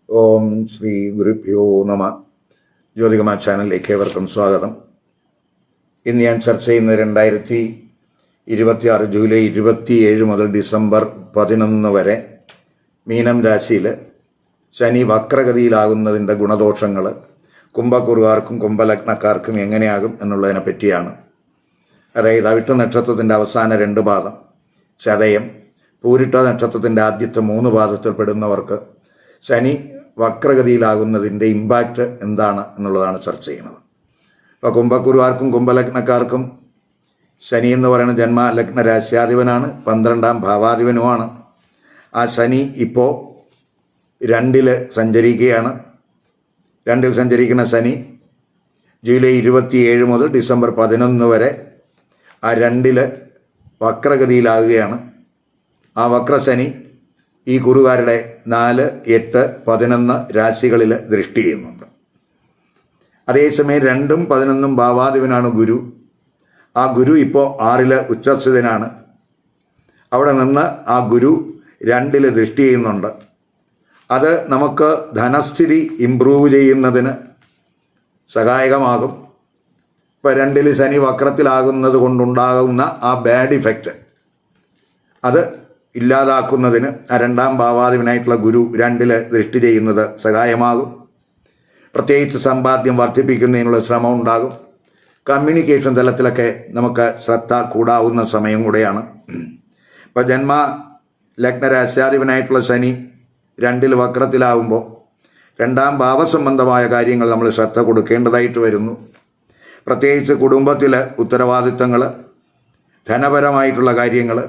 ഓം ശ്രീ ഗുരുഭ്യോ നമ. ജ്യോതികമാ ചാനലിലേക്ക് ഏവർക്കും സ്വാഗതം. ഇന്ന് ഞാൻ ചർച്ച ചെയ്യുന്ന 2026 ജൂലൈ 27 മുതൽ ഡിസംബർ 11 വരെ മീനം രാശിയിൽ ശനി വക്രഗതിയിലാകുന്നതിൻ്റെ ഗുണദോഷങ്ങൾ കുംഭക്കുറുകാർക്കും കുംഭലഗ്നക്കാർക്കും എങ്ങനെയാകും എന്നുള്ളതിനെ പറ്റിയാണ്. അതായത് അവിട്ട നക്ഷത്രത്തിൻ്റെ അവസാന 2 പാദം, ചതയം, പൂരിട്ട നക്ഷത്രത്തിൻ്റെ ആദ്യത്തെ 3 പാദത്തിൽപ്പെടുന്നവർക്ക് ശനി വക്രഗതിയിലാകുന്നതിൻ്റെ ഇമ്പാക്റ്റ് എന്താണ് എന്നുള്ളതാണ് ചർച്ച ചെയ്യുന്നത്. അപ്പോൾ കുംഭക്കുറുകാർക്കും കുംഭലഗ്നക്കാർക്കും ശനി എന്ന് പറയുന്ന ജന്മലഗ്ന രാശ്യാധിപനാണ്, 12ാം ഭാവാധിപനുമാണ്. ആ ശനി ഇപ്പോൾ 2-ൽ സഞ്ചരിക്കുകയാണ്. 2-ൽ സഞ്ചരിക്കുന്ന ശനി ജൂലൈ 27 മുതൽ ഡിസംബർ 11 വരെ ആ 2-ൽ വക്രഗതിയിലാകുകയാണ്. ആ വക്രശനി ഈ കുറുകാരുടെ 4, 8, 11 രാശികളിൽ ദൃഷ്ടി ചെയ്യുന്നുണ്ട്. അതേസമയം 2ഉം 11ഉം ഭാവാധിപനാണ് ഗുരു. ആ ഗുരു ഇപ്പോൾ 6-ൽ ഉച്ചസ്ഥിതനാണ്. അവിടെ നിന്ന് ആ ഗുരു 2-ൽ ദൃഷ്ടി ചെയ്യുന്നുണ്ട്. അത് നമുക്ക് ധനസ്ഥിതി ഇംപ്രൂവ് ചെയ്യുന്നതിന് സഹായകമാകും. ഇപ്പോൾ 2-ൽ ശനി വക്രത്തിലാകുന്നത് കൊണ്ടുണ്ടാകുന്ന ആ ബാഡ് ഇഫക്റ്റ് അത് ഇല്ലാതാക്കുന്നതിന് ആ 2ാം ഭാവാധിപനായിട്ടുള്ള ഗുരു 2-ൽ ദൃഷ്ടി ചെയ്യുന്നത് സഹായമാകും. പ്രത്യേകിച്ച് സമ്പാദ്യം വർദ്ധിപ്പിക്കുന്നതിനുള്ള ശ്രമം ഉണ്ടാകും. കമ്മ്യൂണിക്കേഷൻ തലത്തിലൊക്കെ നമുക്ക് ശ്രദ്ധ കൂടാവുന്ന സമയം കൂടെയാണ്. ഇപ്പോൾ ജന്മ ലഗ്നരാശ്യാധിപനായിട്ടുള്ള ശനി 2-ൽ വക്രത്തിലാവുമ്പോൾ 2ാം ഭാവസംബന്ധമായ കാര്യങ്ങൾ നമ്മൾ ശ്രദ്ധ കൊടുക്കേണ്ടതായിട്ട് വരുന്നു. പ്രത്യേകിച്ച് കുടുംബത്തിലെ ഉത്തരവാദിത്തങ്ങൾ, ധനപരമായിട്ടുള്ള കാര്യങ്ങൾ,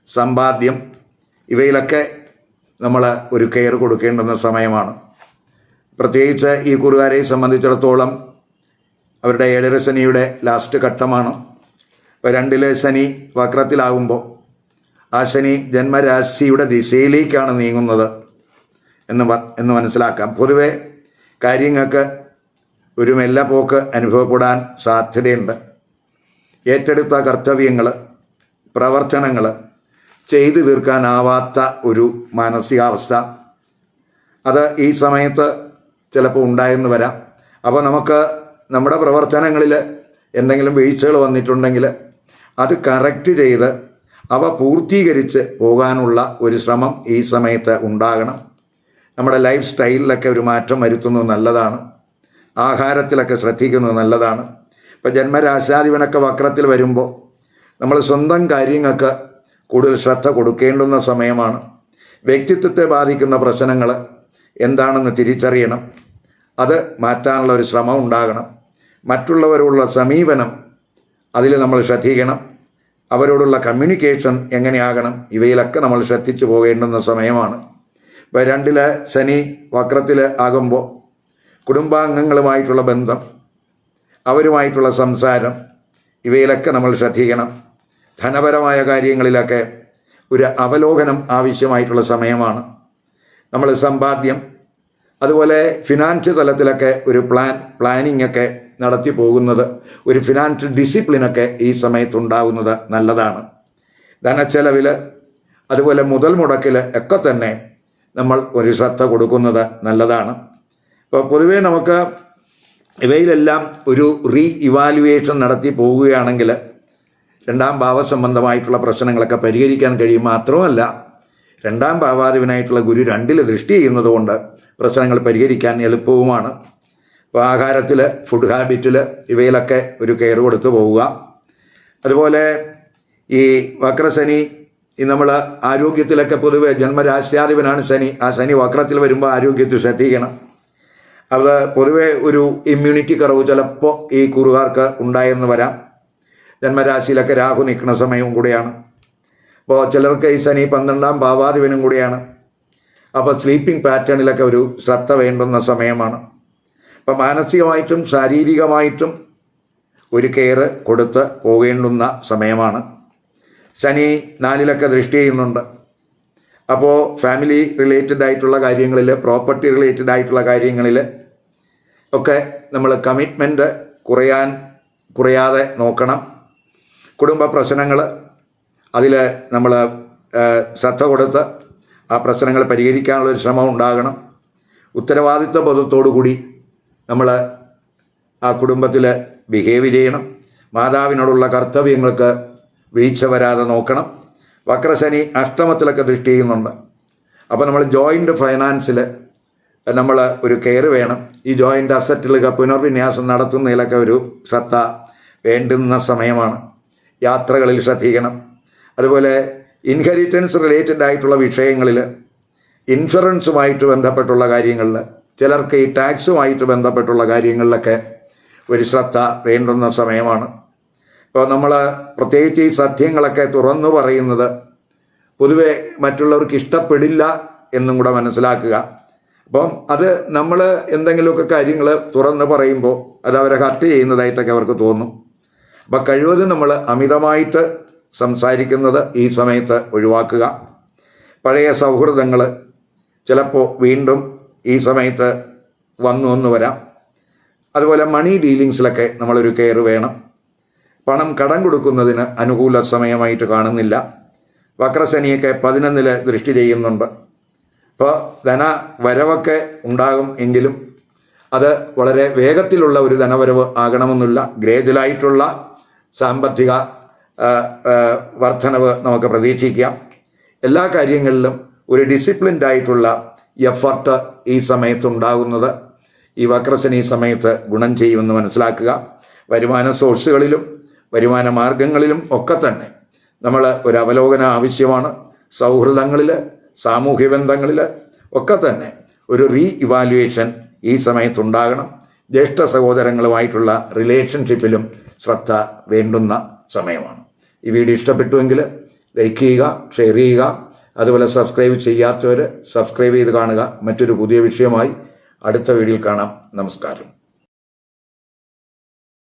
സമ്പാദ്യം, ഇവയിലൊക്കെ നമ്മൾ ഒരു കെയർ കൊടുക്കേണ്ടുന്ന സമയമാണ്. പ്രത്യേകിച്ച് ഈ കുറുകാരെ സംബന്ധിച്ചിടത്തോളം അവരുടെ 7ര ശനിയുടെ ലാസ്റ്റ് ഘട്ടമാണ്. ഇപ്പോൾ 2-ലെ ശനി വക്രത്തിലാകുമ്പോൾ ആ ശനി ജന്മരാശിയുടെ ദിശയിലേക്കാണ് നീങ്ങുന്നത് എന്ന് മനസ്സിലാക്കാം. പൊതുവെ കാര്യങ്ങൾക്ക് ഒരു മെല്ലപ്പോക്ക് അനുഭവപ്പെടാൻ സാധ്യതയുണ്ട്. ഏറ്റെടുത്ത കർത്തവ്യങ്ങൾ, പ്രവർത്തനങ്ങൾ ചെയ്തു തീർക്കാനാവാത്ത ഒരു മാനസികാവസ്ഥ അത് ഈ സമയത്ത് ചിലപ്പോൾ ഉണ്ടായെന്ന് വരാം. അപ്പോൾ നമുക്ക് നമ്മുടെ പ്രവർത്തനങ്ങളിൽ എന്തെങ്കിലും വീഴ്ചകൾ വന്നിട്ടുണ്ടെങ്കിൽ അത് കറക്റ്റ് ചെയ്ത് അവ പൂർത്തീകരിച്ച് പോകാനുള്ള ഒരു ശ്രമം ഈ സമയത്ത് ഉണ്ടാകണം. നമ്മുടെ ലൈഫ് സ്റ്റൈലിലൊക്കെ ഒരു മാറ്റം വരുത്തുന്നത് നല്ലതാണ്. ആഹാരത്തിലൊക്കെ ശ്രദ്ധിക്കുന്നത് നല്ലതാണ്. ഇപ്പോൾ ജന്മരാശാധിപനൊക്കെ വക്രത്തിൽ വരുമ്പോൾ നമ്മൾ സ്വന്തം കാര്യങ്ങൾക്ക് കൂടുതൽ ശ്രദ്ധ കൊടുക്കേണ്ടുന്ന സമയമാണ്. വ്യക്തിത്വത്തെ ബാധിക്കുന്ന പ്രശ്നങ്ങൾ എന്താണെന്ന് തിരിച്ചറിയണം. അത് മാറ്റാനുള്ള ഒരു ശ്രമം ഉണ്ടാകണം. മറ്റുള്ളവരോടുള്ള സമീപനം അതിൽ നമ്മൾ ശ്രദ്ധിക്കണം. അവരോടുള്ള കമ്മ്യൂണിക്കേഷൻ എങ്ങനെയാകണം, ഇവയിലൊക്കെ നമ്മൾ ശ്രദ്ധിച്ചു പോകേണ്ടുന്ന സമയമാണ്. ഇപ്പോൾ 2-ൽ ശനി വക്രത്തിൽ ആകുമ്പോൾ കുടുംബാംഗങ്ങളുമായിട്ടുള്ള ബന്ധം, അവരുമായിട്ടുള്ള സംസാരം, ഇവയിലൊക്കെ നമ്മൾ ശ്രദ്ധിക്കണം. ധനപരമായ കാര്യങ്ങളിലൊക്കെ ഒരു അവലോകനം ആവശ്യമായിട്ടുള്ള സമയമാണ്. നമ്മൾ സമ്പാദ്യം, അതുപോലെ ഫിനാൻഷ്യൽ തലത്തിലൊക്കെ ഒരു പ്ലാനിങ് ഒക്കെ നടത്തി പോകുന്നത്, ഒരു ഫിനാൻഷ്യൽ ഡിസിപ്ലിനൊക്കെ ഈ സമയത്തുണ്ടാകുന്നത് നല്ലതാണ്. ധനച്ചെലവിൽ, അതുപോലെ മുതൽ മുടക്കിൽ ഒക്കെ തന്നെ നമ്മൾ ഒരു ശ്രദ്ധ കൊടുക്കുന്നത് നല്ലതാണ്. ഇപ്പോൾ പൊതുവേ നമുക്ക് ഇവയിലെല്ലാം ഒരു ഇവാലുവേഷൻ നടത്തി പോവുകയാണെങ്കിൽ 2ാം ഭാവസംബന്ധമായിട്ടുള്ള പ്രശ്നങ്ങളൊക്കെ പരിഹരിക്കാൻ കഴിയും. മാത്രമല്ല 2ാം ഭാവാധിപനായിട്ടുള്ള ഗുരു 2-ൽ ദൃഷ്ടി ചെയ്യുന്നത് കൊണ്ട് പ്രശ്നങ്ങൾ പരിഹരിക്കാൻ എളുപ്പവുമാണ്. അപ്പോൾ ആഹാരത്തിൽ, ഫുഡ് ഹാബിറ്റിൽ, ഇവയിലൊക്കെ ഒരു കെയർ കൊടുത്തു പോവുക. അതുപോലെ ഈ വക്രശനി നമ്മൾ ആരോഗ്യത്തിലൊക്കെ പൊതുവെ ജന്മരാശ്യാധിപനാണ് ശനി. ആ ശനി വക്രത്തിൽ വരുമ്പോൾ ആരോഗ്യത്തിൽ ശ്രദ്ധിക്കണം. അത് പൊതുവെ ഒരു ഇമ്മ്യൂണിറ്റി കുറവ് ചിലപ്പോൾ ഈ കുറുകാർക്ക് ഉണ്ടായെന്ന് വരാം. ജന്മരാശിയിലൊക്കെ രാഹു നിൽക്കുന്ന സമയവും കൂടെയാണ്. അപ്പോൾ ചിലർക്ക് ഈ ശനി 12ാം ഭാവാധിപനും കൂടെയാണ്. അപ്പോൾ സ്ലീപ്പിംഗ് പാറ്റേണിലൊക്കെ ഒരു ശ്രദ്ധ വേണ്ടുന്ന സമയമാണ്. അപ്പോൾ മാനസികമായിട്ടും ശാരീരികമായിട്ടും ഒരു കെയർ കൊടുത്ത് പോകേണ്ടുന്ന സമയമാണ്. ശനി 4-ലൊക്കെ ദൃഷ്ടി ചെയ്യുന്നുണ്ട്. അപ്പോൾ ഫാമിലി റിലേറ്റഡ് ആയിട്ടുള്ള കാര്യങ്ങളിൽ, പ്രോപ്പർട്ടി റിലേറ്റഡ് ആയിട്ടുള്ള കാര്യങ്ങളിൽ ഒക്കെ നമ്മൾ കമ്മിറ്റ്മെൻറ്റ് കുറയാതെ നോക്കണം. കുടുംബ പ്രശ്നങ്ങൾ, അതിൽ നമ്മൾ ശ്രദ്ധ കൊടുത്ത് ആ പ്രശ്നങ്ങൾ പരിഹരിക്കാനുള്ളൊരു ശ്രമം ഉണ്ടാകണം. ഉത്തരവാദിത്വ ബോധത്തോടു കൂടി നമ്മൾ ആ കുടുംബത്തിൽ ബിഹേവ് ചെയ്യണം. മാതാവിനോടുള്ള കർത്തവ്യങ്ങൾക്ക് വീഴ്ച വരാതെ നോക്കണം. വക്രശനി അഷ്ടമത്തിലൊക്കെ ദൃഷ്ടി ചെയ്യുന്നുണ്ട്. അപ്പോൾ നമ്മൾ ജോയിൻ്റ് ഫൈനാൻസിൽ നമ്മൾ ഒരു കെയർ വേണം. ഈ ജോയിൻ്റ് അസറ്റിലൊക്കെ പുനർവിന്യാസം നടത്തുന്നതിലൊക്കെ ഒരു ശ്രദ്ധ വേണ്ടുന്ന സമയമാണ്. യാത്രകളിൽ ശ്രദ്ധിക്കണം. അതുപോലെ ഇൻഹെറിറ്റൻസ് റിലേറ്റഡ് ആയിട്ടുള്ള വിഷയങ്ങളിൽ, ഇൻഷുറൻസുമായിട്ട് ബന്ധപ്പെട്ടുള്ള കാര്യങ്ങളിൽ, ചിലർക്ക് ഈ ടാക്സുമായിട്ട് ബന്ധപ്പെട്ടുള്ള കാര്യങ്ങളിലൊക്കെ ഒരു ശ്രദ്ധ വേണ്ടുന്ന സമയമാണ്. ഇപ്പോൾ നമ്മൾ പ്രത്യേകിച്ച് ഈ സത്യങ്ങളൊക്കെ തുറന്നു പറയുന്നത് പൊതുവെ മറ്റുള്ളവർക്ക് ഇഷ്ടപ്പെടില്ല എന്നും കൂടെ മനസ്സിലാക്കുക. അപ്പം അത് നമ്മൾ എന്തെങ്കിലുമൊക്കെ കാര്യങ്ങൾ തുറന്ന് പറയുമ്പോൾ അത് അവരെ ഹർട്ട് ചെയ്യുന്നതായിട്ടൊക്കെ അവർക്ക് തോന്നും. അപ്പം കഴിവതും നമ്മൾ അമിതമായിട്ട് സംസാരിക്കുന്നത് ഈ സമയത്ത് ഒഴിവാക്കുക. പഴയ സൗഹൃദങ്ങൾ ചിലപ്പോൾ വീണ്ടും ഈ സമയത്ത് വന്നു വരാം. അതുപോലെ മണി ഡീലിങ്സിലൊക്കെ നമ്മളൊരു കെയർ വേണം. പണം കടം കൊടുക്കുന്നതിന് അനുകൂല സമയമായിട്ട് കാണുന്നില്ല. വക്രശനിയൊക്കെ 11 ദൃഷ്ടി ചെയ്യുന്നുണ്ട്. അപ്പോൾ ധനവരവൊക്കെ ഉണ്ടാകും എങ്കിലും അത് വളരെ വേഗത്തിലുള്ള ഒരു ധനവരവ് ആകണമെന്നില്ല. ഗ്രേജുവലായിട്ടുള്ള സാമ്പത്തിക വർധനവ് നമുക്ക് പ്രതീക്ഷിക്കാം. എല്ലാ കാര്യങ്ങളിലും ഒരു ഡിസിപ്ലിൻഡ് ആയിട്ടുള്ള എഫർട്ട് ഈ സമയത്തുണ്ടാകുന്നത് ഈ വക്രശനി സമയത്ത് ഗുണം ചെയ്യുമെന്ന് മനസ്സിലാക്കുക. വരുമാന സോഴ്സുകളിലും വരുമാന മാർഗങ്ങളിലും ഒക്കെ തന്നെ നമ്മൾ ഒരു അവലോകനം ആവശ്യമാണ്. സൗഹൃദങ്ങളിൽ, സാമൂഹ്യ ബന്ധങ്ങളിൽ ഒക്കെ തന്നെ ഒരു റീ ഇവാലുവേഷൻ ഈ സമയത്തുണ്ടാകണം. ജ്യേഷ്ഠ സഹോദരങ്ങളുമായിട്ടുള്ള റിലേഷൻഷിപ്പിലും ശ്രദ്ധ വേണ്ടുന്ന സമയമാണ്. ഈ വീഡിയോ ഇഷ്ടപ്പെട്ടുവെങ്കിൽ ലൈക്ക് ചെയ്യുക, ഷെയർ ചെയ്യുക. അതുപോലെ സബ്സ്ക്രൈബ് ചെയ്യാത്തവർ സബ്സ്ക്രൈബ് ചെയ്ത് കാണുക. മറ്റൊരു പുതിയ വിഷയമായി അടുത്ത വീഡിയോയിൽ കാണാം. നമസ്കാരം.